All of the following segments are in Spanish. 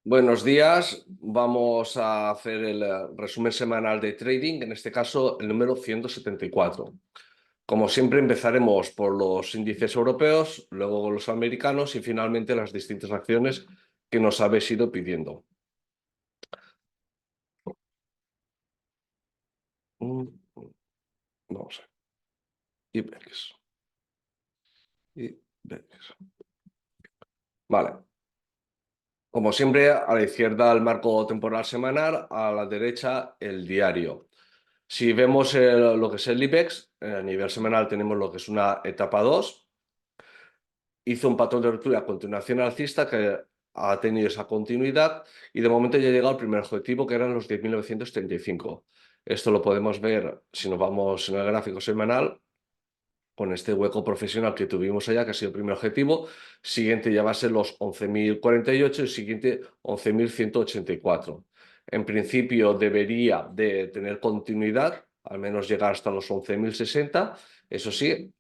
Buenos días, vamos a hacer el resumen semanal de trading, en este caso el número 174. Como siempre empezaremos por los índices europeos, luego los americanos y finalmente las distintas acciones que nos habéis ido pidiendo. Vamos a ver. IBEX. IBEX. Vale. Como siempre, a la izquierda el marco temporal semanal, a la derecha el diario. Si vemos lo que es el IBEX, a nivel semanal tenemos lo que es una etapa 2. Hizo un patrón de ruptura a continuación alcista que ha tenido esa continuidad y de momento ya ha llegado al primer objetivo, que eran los 10.935. Esto lo podemos ver si nos vamos en el gráfico semanal con este hueco profesional que tuvimos allá, que ha sido el primer objetivo. Siguiente ya va a ser los 11.048 y siguiente 11.184. En principio debería de tener continuidad, al menos llegar hasta los 11.060. Eso sí,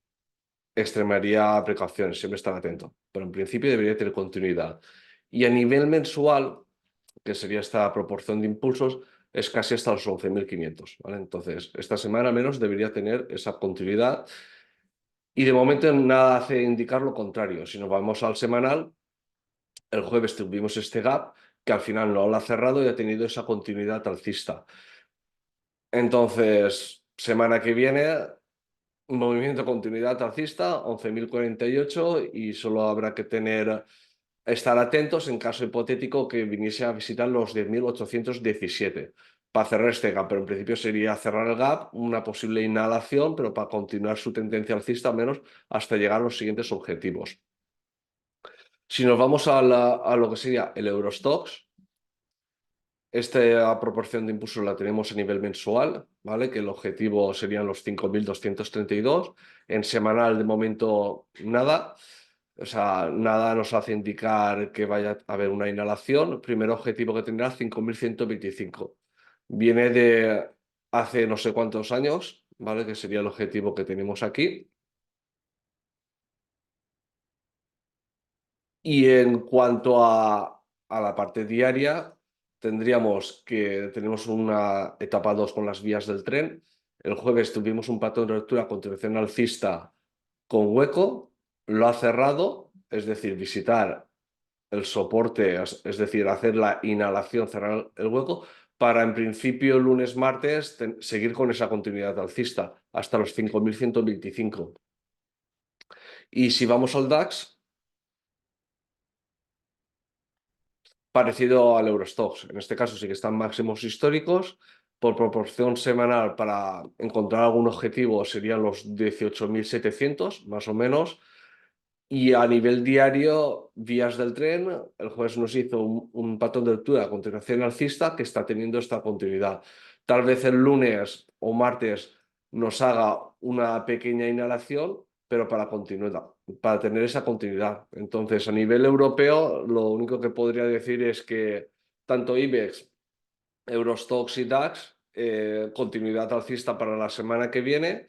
extremaría precauciones, siempre estar atento, pero en principio debería tener continuidad. Y a nivel mensual, que sería esta proporción de impulsos, es casi hasta los 11.500, ¿vale? Entonces, esta semana al menos debería tener esa continuidad y de momento nada hace indicar lo contrario. Si nos vamos al semanal, el jueves tuvimos este gap que al final no lo ha cerrado y ha tenido esa continuidad alcista. Entonces, semana que viene, movimiento de continuidad alcista, 11.048 y solo habrá que estar atentos en caso hipotético que viniese a visitar los 10.817 para cerrar este gap, pero en principio sería cerrar el gap, una posible inhalación, pero para continuar su tendencia alcista al menos hasta llegar a los siguientes objetivos. Si nos vamos a lo que sería el Eurostoxx, esta proporción de impulso la tenemos a nivel mensual, ¿vale? Que el objetivo serían los 5.232. En semanal, de momento, nada. O sea, nada nos hace indicar que vaya a haber una inhalación. El primer objetivo que tendrá 5.125. Viene de hace no sé cuántos años, ¿vale? Que sería el objetivo que tenemos aquí. Y en cuanto a la parte diaria, tenemos una etapa 2 con las vías del tren. El jueves tuvimos un patrón de ruptura a continuación alcista con hueco, lo ha cerrado, es decir, visitar el soporte, es decir, hacer la inhalación, cerrar el hueco, para en principio lunes, martes seguir con esa continuidad alcista hasta los 5.125. Y si vamos al DAX, parecido al Eurostoxx. En este caso sí que están máximos históricos. Por proporción semanal, para encontrar algún objetivo, serían los 18.700, más o menos. Y a nivel diario, vías del tren, el jueves nos hizo un patrón de lectura a continuación alcista que está teniendo esta continuidad. Tal vez el lunes o martes nos haga una pequeña inhalación, pero para continuidad, para tener esa continuidad. Entonces, a nivel europeo, lo único que podría decir es que tanto IBEX, Eurostoxx y DAX, continuidad alcista para la semana que viene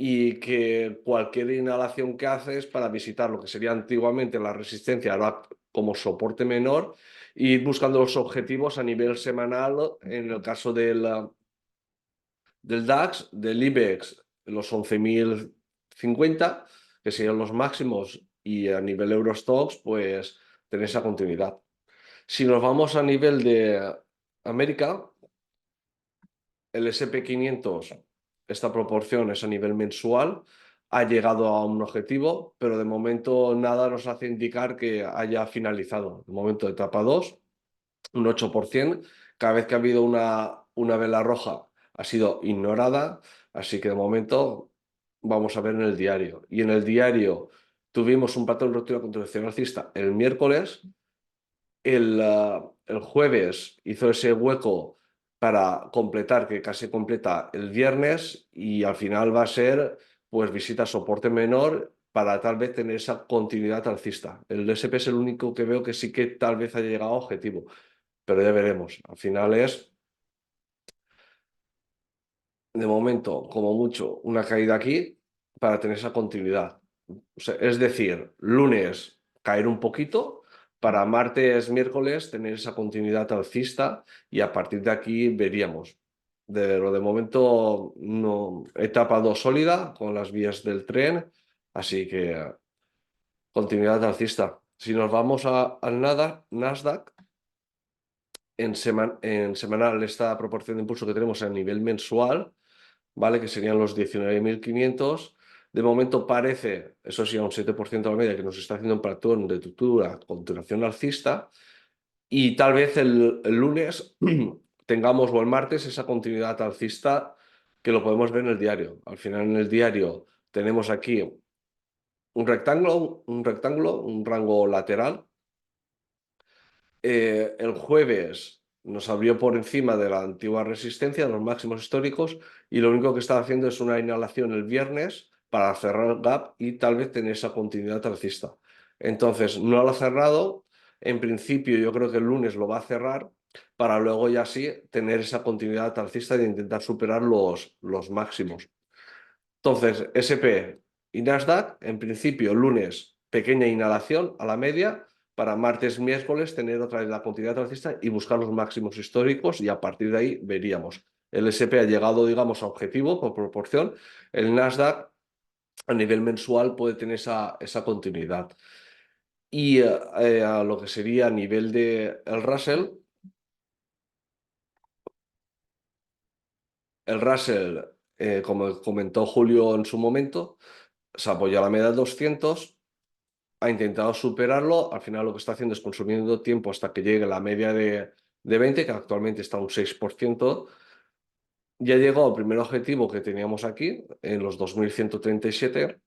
y que cualquier inhalación que haces para visitar lo que sería antiguamente la resistencia, ahora como soporte menor, y ir buscando los objetivos a nivel semanal, en el caso del DAX, del IBEX, los 11.050, que serían los máximos, y a nivel Eurostoxx, pues tener esa continuidad. Si nos vamos a nivel de América, el SP 500, esta proporción es a nivel mensual, ha llegado a un objetivo, pero de momento nada nos hace indicar que haya finalizado. De momento, etapa 2, un 8%. Cada vez que ha habido una vela roja ha sido ignorada, así que de momento vamos a ver en el diario. Y en el diario tuvimos un patrón de ruptura continuación alcista el miércoles. El jueves hizo ese hueco para completar, que casi completa el viernes, y al final va a ser pues visita a soporte menor para tal vez tener esa continuidad alcista. El SP es el único que veo que sí que tal vez haya llegado a objetivo, pero ya veremos. Al final es, de momento, como mucho, una caída aquí para tener esa continuidad. O sea, es decir, lunes caer un poquito, para martes, miércoles tener esa continuidad alcista y a partir de aquí veríamos. De momento, no, etapa 2 sólida con las vías del tren, así que continuidad alcista. Si nos vamos al Nasdaq, en semanal esta proporción de impulso que tenemos a nivel mensual, ¿vale? Que serían los 19.500. De momento parece, eso sí, a un 7% a la media, que nos está haciendo un patrón de estructura, continuación alcista, y tal vez el lunes tengamos, o el martes, esa continuidad alcista que lo podemos ver en el diario. Al final en el diario tenemos aquí un rango lateral. El jueves nos abrió por encima de la antigua resistencia, de los máximos históricos, y lo único que está haciendo es una inhalación el viernes para cerrar el gap y tal vez tener esa continuidad alcista. Entonces, no lo ha cerrado. En principio, yo creo que el lunes lo va a cerrar para luego ya sí tener esa continuidad alcista de intentar superar los máximos. Entonces, SP y Nasdaq, en principio, lunes, pequeña inhalación a la media, para martes, miércoles, tener otra vez la continuidad alcista y buscar los máximos históricos y a partir de ahí veríamos. El SP ha llegado, digamos, a objetivo por proporción. El Nasdaq a nivel mensual puede tener esa continuidad. Y a lo que sería a nivel de el Russell, como comentó Julio en su momento, se apoya a la media de 200. Ha intentado superarlo, al final lo que está haciendo es consumiendo tiempo hasta que llegue la media de 20, que actualmente está a un 6%. Ya llegó al primer objetivo que teníamos aquí, en los 2.137.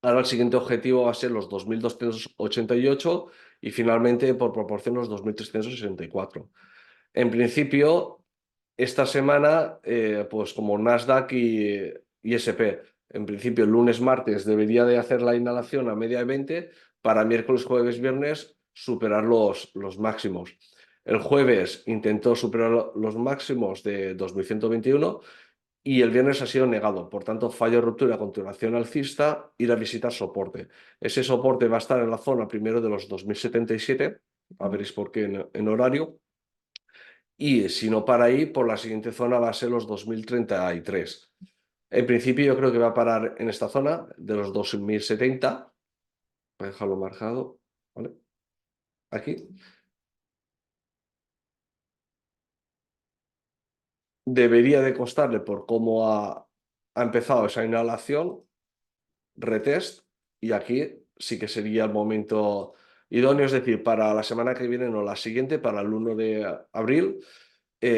Ahora el siguiente objetivo va a ser los 2.288 y finalmente por proporción los 2.364. En principio, esta semana, pues como Nasdaq y SP, en principio el lunes, martes debería de hacer la inhalación a media de 20 para miércoles, jueves, viernes superar los máximos. El jueves intentó superar los máximos de 2.121 y el viernes ha sido negado. Por tanto, fallo, ruptura, continuación alcista, ir a visitar soporte. Ese soporte va a estar en la zona primero de los 2.077, a veréis por qué en horario. Y si no para ahí, por la siguiente zona va a ser los 2033. En principio yo creo que va a parar en esta zona de los 2070. Voy a dejarlo marcado, ¿vale? Aquí. Debería de costarle por cómo ha empezado esa inhalación, retest, y aquí sí que sería el momento idóneo, es decir, para la semana que viene, no la siguiente, para el 1 de abril,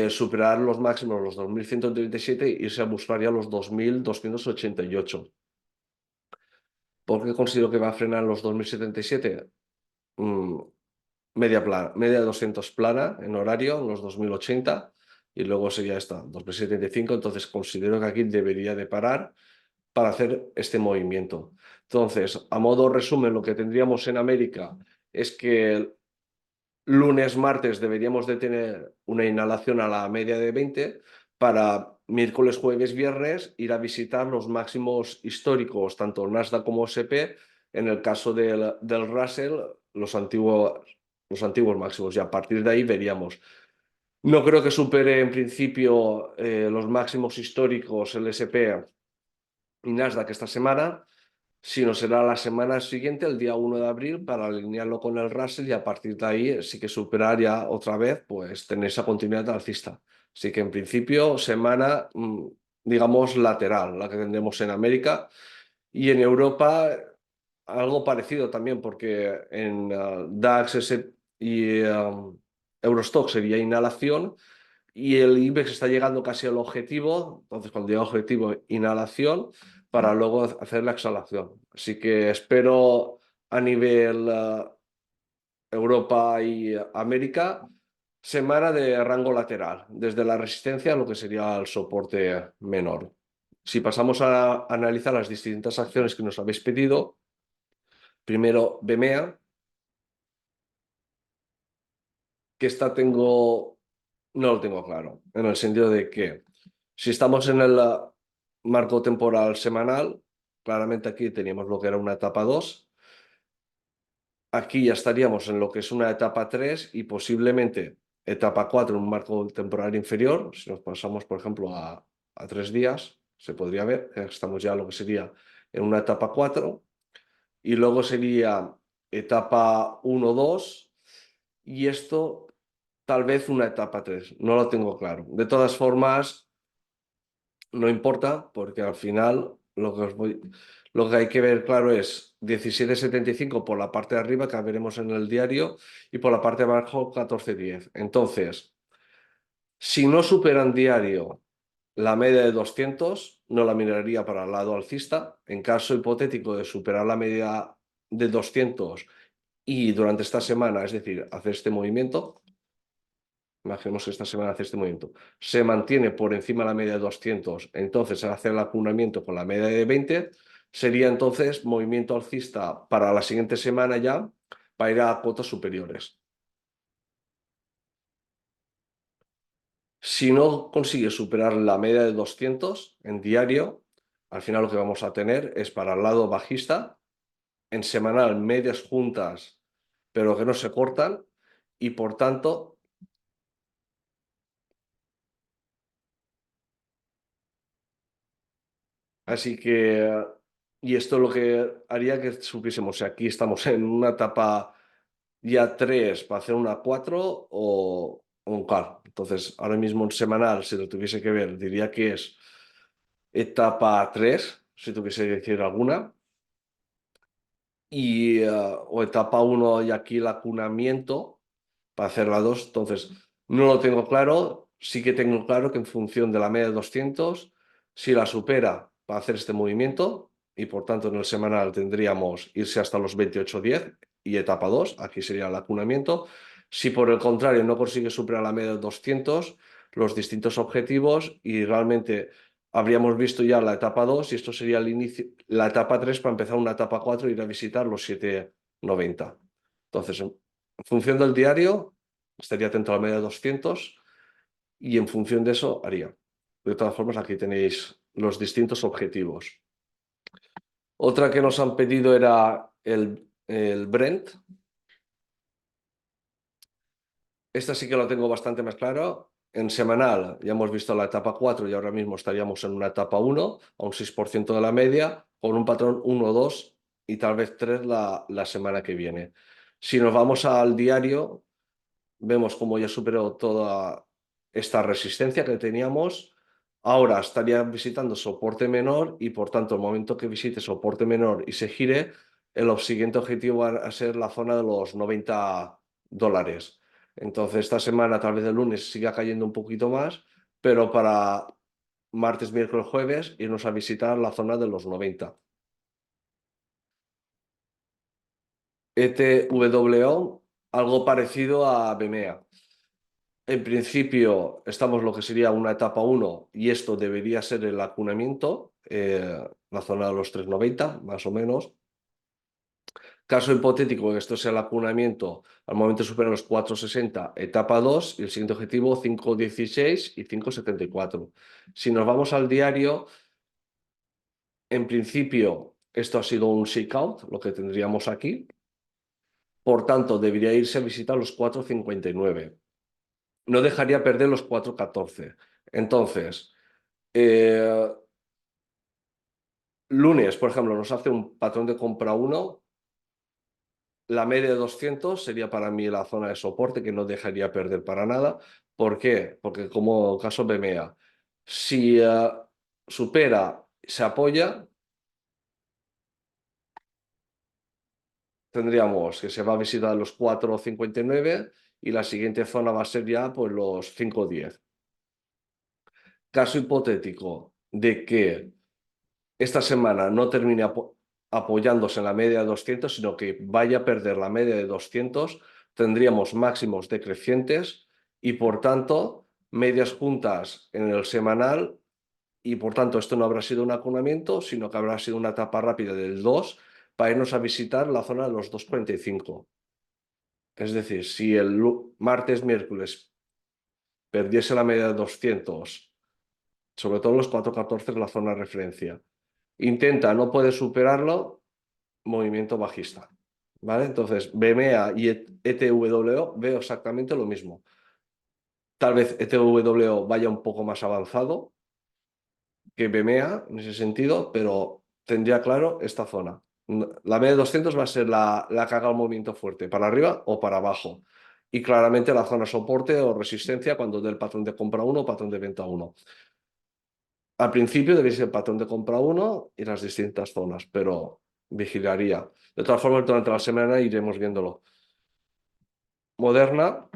superar los máximos, los 2.137, e irse a buscar ya los 2.288. ¿Por qué considero que va a frenar los 2077? Mm, media plana, media de 200 plana en horario, en los 2080, y luego sería esta, 2075. Entonces considero que aquí debería de parar para hacer este movimiento. Entonces, a modo resumen, lo que tendríamos en América es que lunes, martes deberíamos de tener una inhalación a la media de 20 para miércoles, jueves, viernes ir a visitar los máximos históricos, tanto Nasdaq como S&P, en el caso del Russell, los antiguos máximos, y a partir de ahí veríamos. No creo que supere en principio los máximos históricos el S&P y Nasdaq esta semana, sino será la semana siguiente, el día 1 de abril, para alinearlo con el Russell y a partir de ahí sí que superar ya otra vez, pues tener esa continuidad alcista. Así que en principio semana, digamos, lateral, la que tendremos en América y en Europa algo parecido también, porque en DAX y Eurostock sería inhalación y el IBEX está llegando casi al objetivo, entonces cuando llega al objetivo, inhalación, para luego hacer la exhalación. Así que espero a nivel Europa y América, semana de rango lateral, desde la resistencia a lo que sería el soporte menor. Si pasamos a analizar las distintas acciones que nos habéis pedido, primero BMEA, que esta no lo tengo claro, en el sentido de que si estamos en el marco temporal semanal, claramente aquí teníamos lo que era una etapa 2. aquí ya estaríamos en lo que es una etapa 3 y posiblemente etapa 4 en un marco temporal inferior. Si nos pasamos, por ejemplo, a 3 días, se podría ver que estamos ya en lo que sería en una etapa 4 y luego sería etapa 1-2 y esto tal vez una etapa 3. No lo tengo claro. De todas formas, no importa porque al final lo que hay que ver claro es 17,75 por la parte de arriba que veremos en el diario y por la parte de abajo 14,10. Entonces, si no superan diario la media de 200, no la miraría para el lado alcista. En caso hipotético de superar la media de 200 y durante esta semana, es decir, hacer este movimiento, imaginemos que esta semana hace este movimiento, se mantiene por encima de la media de 200, entonces al hacer el acunamiento con la media de 20, sería entonces movimiento alcista para la siguiente semana ya, para ir a cuotas superiores. Si no consigue superar la media de 200 en diario, al final lo que vamos a tener es para el lado bajista, en semanal medias juntas, pero que no se cortan, y por tanto, así que, y esto lo que haría que supiésemos si aquí estamos en una etapa ya 3 para hacer una 4 o un CAR. Entonces, ahora mismo en semanal, si lo tuviese que ver, diría que es etapa 3 si tuviese que decir alguna. O etapa 1 y aquí el acunamiento para hacer la 2. Entonces, no lo tengo claro. Sí que tengo claro que en función de la media de 200, si la supera para hacer este movimiento y por tanto en el semanal tendríamos irse hasta los 28,10 y etapa 2, aquí sería el acunamiento. Si por el contrario no consigue superar la media de 200, los distintos objetivos y realmente habríamos visto ya la etapa 2 y esto sería el inicio, la etapa 3 para empezar una etapa 4 e ir a visitar los 7,90. Entonces, en función del diario, estaría atento a la media de 200 y en función de eso haría. De todas formas, aquí tenéis los distintos objetivos. Otra que nos han pedido era el Brent. Esta sí que lo tengo bastante más claro. En semanal ya hemos visto la etapa 4 y ahora mismo estaríamos en una etapa 1 a un 6% de la media, con un patrón 1, 2 y tal vez 3 la semana que viene. Si nos vamos al diario, vemos cómo ya superó toda esta resistencia que teníamos. Ahora estaría visitando soporte menor y por tanto el momento que visite soporte menor y se gire, el siguiente objetivo va a ser la zona de los $90. Entonces esta semana, tal vez el lunes, siga cayendo un poquito más, pero para martes, miércoles, jueves irnos a visitar la zona de los 90. ETWO, algo parecido a BMEA. En principio, estamos lo que sería una etapa 1 y esto debería ser el acunamiento, la zona de los 3,90 más o menos. Caso hipotético que esto sea el acunamiento, al momento de superar los 4,60, etapa 2 y el siguiente objetivo 5,16 y 5,74. Si nos vamos al diario, en principio esto ha sido un shakeout, lo que tendríamos aquí. Por tanto, debería irse a visitar los 4,59. No dejaría perder los 4,14. Entonces, Eh, lunes, por ejemplo, nos hace un patrón de compra 1. La media de 200 sería para mí la zona de soporte que no dejaría perder para nada. ¿Por qué? Porque como caso BMEA, si supera, se apoya, tendríamos que se va a visitar los 4,59 y la siguiente zona va a ser ya pues, los 5,10. Caso hipotético de que esta semana no termine apoyándose en la media de 200, sino que vaya a perder la media de 200, tendríamos máximos decrecientes y por tanto medias juntas en el semanal y por tanto esto no habrá sido un acunamiento, sino que habrá sido una etapa rápida del 2 para irnos a visitar la zona de los 2,45. Es decir, si el martes, miércoles perdiese la media de 200, sobre todo los 4,14 es la zona de referencia, intenta, no puede superarlo, movimiento bajista. ¿vale? Entonces, BMA y ETW veo exactamente lo mismo. Tal vez ETW vaya un poco más avanzado que BMA en ese sentido, pero tendría claro esta zona. La media de 200 va a ser la que haga el movimiento fuerte, para arriba o para abajo. Y claramente la zona soporte o resistencia cuando dé el patrón de compra uno o patrón de venta uno. Al principio debe ser el patrón de compra uno y las distintas zonas, pero vigilaría. De todas formas, durante la semana iremos viéndolo. Moderna,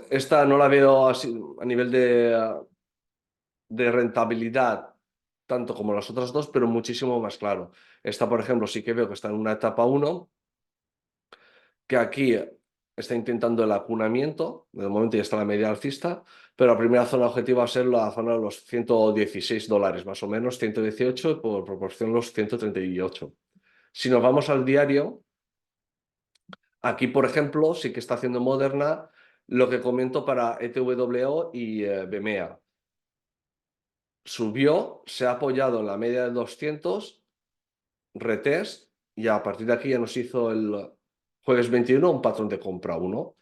esta no la veo así a nivel de rentabilidad, tanto como las otras dos, pero muchísimo más claro. Esta, por ejemplo, sí que veo que está en una etapa uno, que aquí está intentando el acunamiento, de momento ya está la media alcista, pero la primera zona objetiva va a ser la zona de los $116, más o menos, 118 y por proporción los 138. Si nos vamos al diario, aquí, por ejemplo, sí que está haciendo Moderna lo que comento para ETWO y BMEA. Subió, se ha apoyado en la media de 200, retest, y a partir de aquí ya nos hizo el jueves 21 un patrón de compra uno.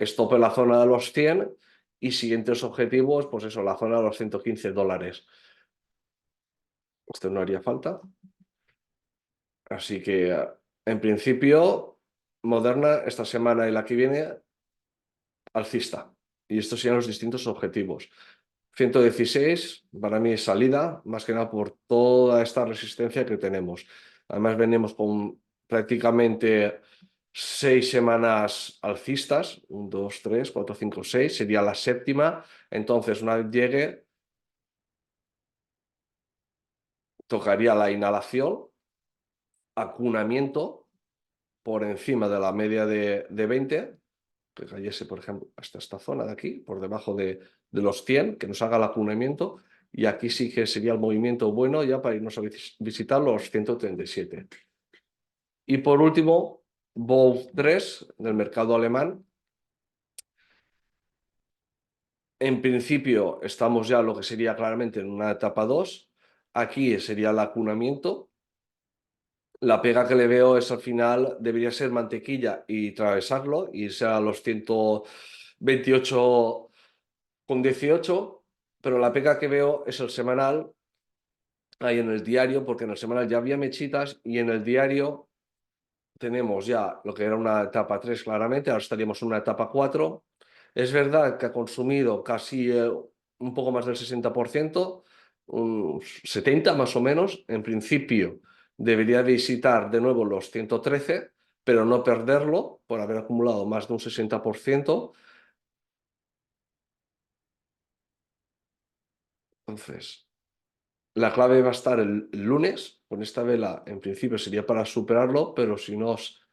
Stop en la zona de los 100 y siguientes objetivos, pues eso, la zona de los $115. Esto no haría falta. Así que, en principio, Moderna esta semana y la que viene, alcista. Y estos serían los distintos objetivos. 116 para mí es salida, más que nada por toda esta resistencia que tenemos. Además, venimos con prácticamente 6 semanas alcistas, 1, 2, 3, 4, 5, 6, sería la séptima. Entonces, una vez llegue, tocaría la inhalación, acunamiento por encima de la media de 20, que cayese, por ejemplo, hasta esta zona de aquí, por debajo de los 100, que nos haga el acunamiento, y aquí sí que sería el movimiento bueno ya para irnos a visitar los 137. Y por último, Wolf 3 del mercado alemán. En principio estamos ya lo que sería claramente en una etapa 2. Aquí sería el acunamiento. La pega que le veo es al final, debería ser mantequilla y atravesarlo, irse a los 128,18, pero la pega que veo es el semanal, ahí en el diario, porque en el semanal ya había mechitas y en el diario tenemos ya lo que era una etapa 3 claramente, ahora estaríamos en una etapa 4. Es verdad que ha consumido casi un poco más del 60%, un 70 más o menos. En principio debería visitar de nuevo los 113, pero no perderlo por haber acumulado más de un 60%. Entonces, la clave va a estar el lunes. Con esta vela, en principio sería para superarlo, pero si nos,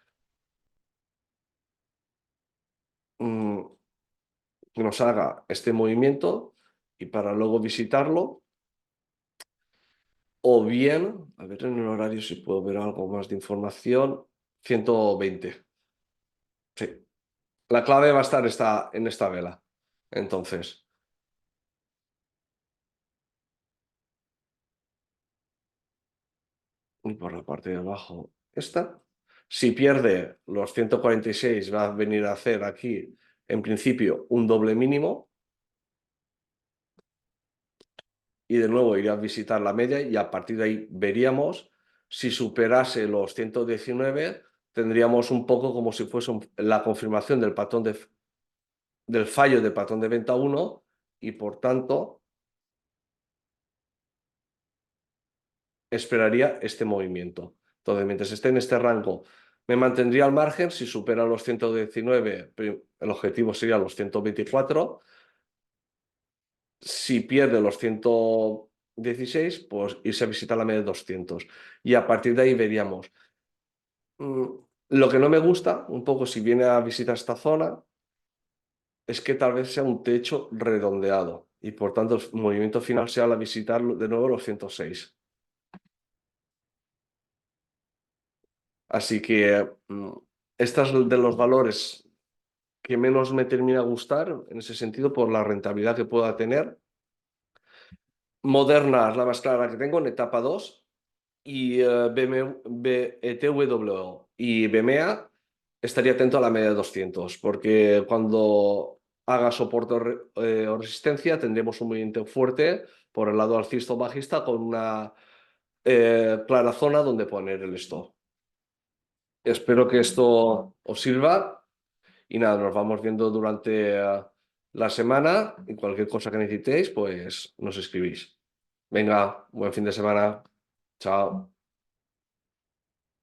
mm, nos haga este movimiento y para luego visitarlo, o bien, a ver en el horario si puedo ver algo más de información, 120. Sí, la clave va a estar en esta vela. Entonces, y por la parte de abajo, esta. Si pierde los 146, va a venir a hacer aquí, en principio, un doble mínimo. Y de nuevo iría a visitar la media y a partir de ahí veríamos si superase los 119, tendríamos un poco como si fuese la confirmación del patrón del fallo del patrón de venta uno y por tanto esperaría este movimiento. Entonces, mientras esté en este rango, me mantendría al margen. Si supera los 119, el objetivo sería los 124. Si pierde los 116, pues irse a visitar la media de 200. Y a partir de ahí veríamos. Mm, Lo que no me gusta, un poco si viene a visitar esta zona, es que tal vez sea un techo redondeado y por tanto el movimiento final sea la visitar de nuevo los 106. Así que estas de los valores que menos me termina a gustar en ese sentido por la rentabilidad que pueda tener. Moderna es la más clara que tengo en etapa 2. y TWO y BMA, estaría atento a la media de 200, porque cuando haga soporte o resistencia tendremos un movimiento fuerte por el lado alcista o bajista con una clara zona donde poner el stop. Espero que esto os sirva y nada, nos vamos viendo durante la semana y cualquier cosa que necesitéis, pues nos escribís. Venga, buen fin de semana. Chao.